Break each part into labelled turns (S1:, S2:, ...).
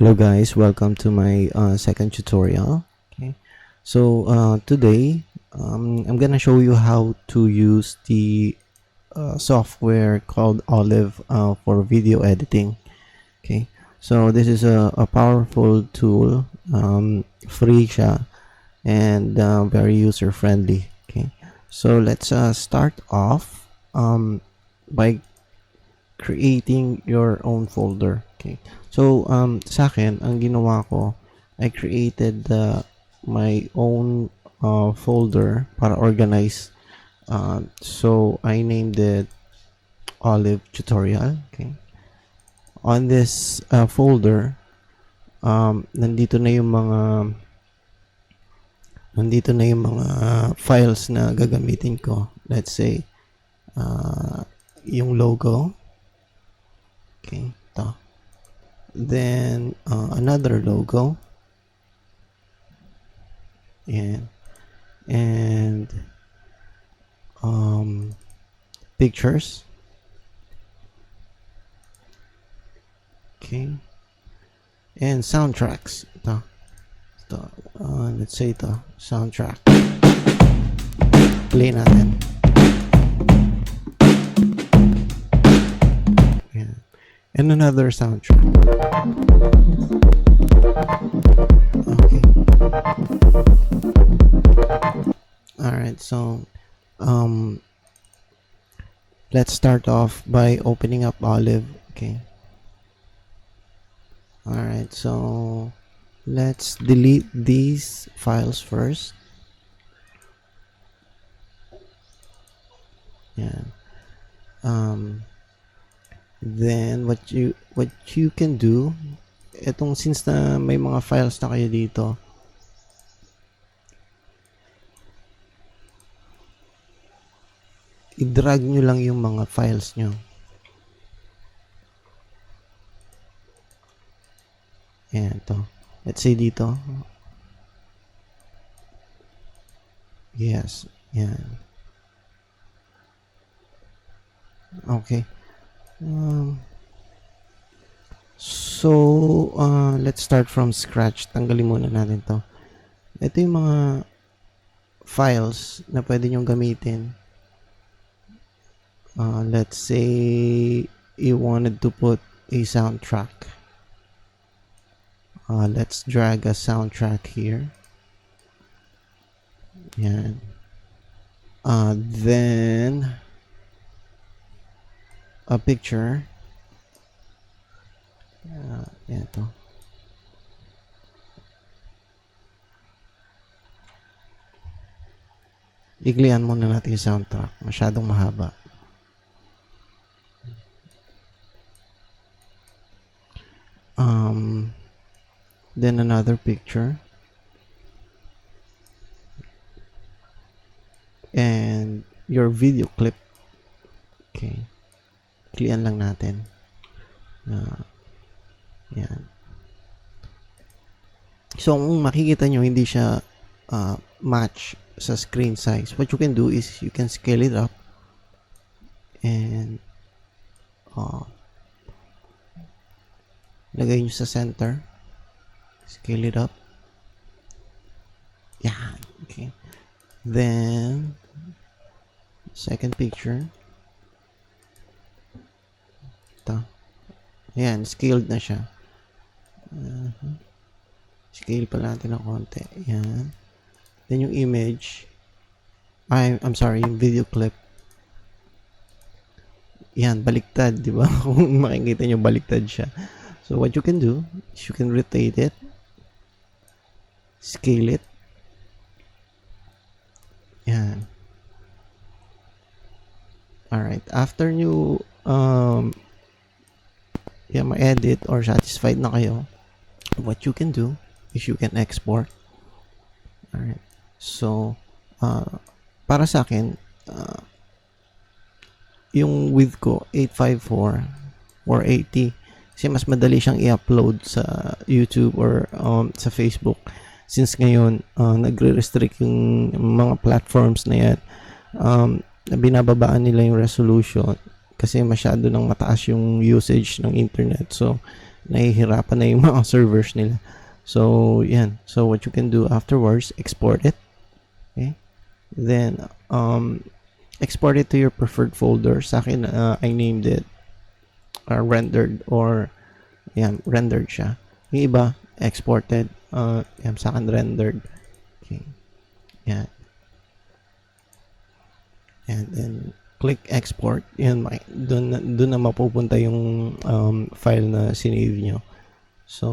S1: Hello guys, welcome to my second tutorial. Okay, so today I'm gonna show you how to use the software called Olive for video editing. Okay, so this is a powerful tool, free siya, and very user friendly. Okay, so let's start off by creating your own folder. Okay. So, sa akin, ang ginawa ko, I created my own folder para organize. So, I named it Olive Tutorial. Okay. On this folder, nandito na yung mga files na gagamitin ko. Let's say, yung logo. Okay, ito. Then, another logo. And pictures. Okay. And soundtracks. Ito. Let's say ito. Soundtrack. Play natin. And another soundtrack. Okay. Alright, so let's start off by opening up Olive. Okay. Alright, so let's delete these files first. Yeah. Then what you can do, etong since na may mga files na kayo dito, i-drag nyo lang yung mga files nyo. Ayan, to. Let's say dito. Yes, yan. Okay. So, let's start from scratch. Tanggalin muna natin to. Ito yung mga files na pwede nyong gamitin. Let's say you wanted to put a soundtrack. Let's drag a soundtrack here. Yan. Then a picture. Yan to. Iglian muna natin yung soundtrack. Masyadong mahaba. Then another picture. And your video clip. Okay. Klian lang natin. Yan. So, kung makikita nyo, hindi siya match sa screen size. What you can do is, you can scale it up. And, lagay nyo sa center. Scale it up. Yan. Okay. Then, second picture. Ito. Ayan, scaled na siya. Scale pa natin ng konti. Ayan. Then yung image. I'm sorry, yung video clip. Ayan, baliktad, di ba? Kung makikita nyo, baliktad siya. So, what you can do is you can rotate it. Scale it. Ayan. Alright. After nyo ma-edit or satisfied na kayo, what you can do is you can export. Alright. So, para sa akin, yung width ko, 854 or 80. Kasi mas madali siyang i-upload sa YouTube or sa Facebook. Since ngayon, nagre-restrict yung mga platforms na yan. Binababaan nila yung resolution. kasi masyado nang mataas yung usage ng internet. So, nahihirapan na yung mga servers nila. So, yan. So, what you can do afterwards, export it. Okay? Then, export it to your preferred folder. Sa akin, I named it rendered, or yan, rendered siya. Yung iba, exported. Yan, sa akin, rendered. Okay. Yan. And then, click export. Yan, doon na mapupunta yung file na sinave nyo. So,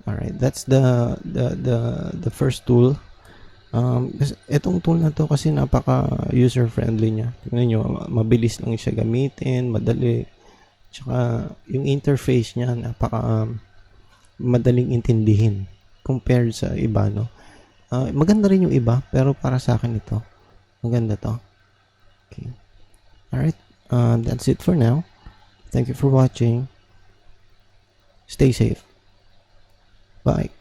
S1: alright, that's the first tool. Itong tool na to kasi napaka user friendly niya. Tingnan nyo, mabilis lang siya gamitin, madali. Tsaka yung interface niya napaka madaling intindihin compared sa iba, no. Maganda rin yung iba, pero para sa akin ito maganda to. Okay. Alright, that's it for now. Thank you for watching. Stay safe. Bye.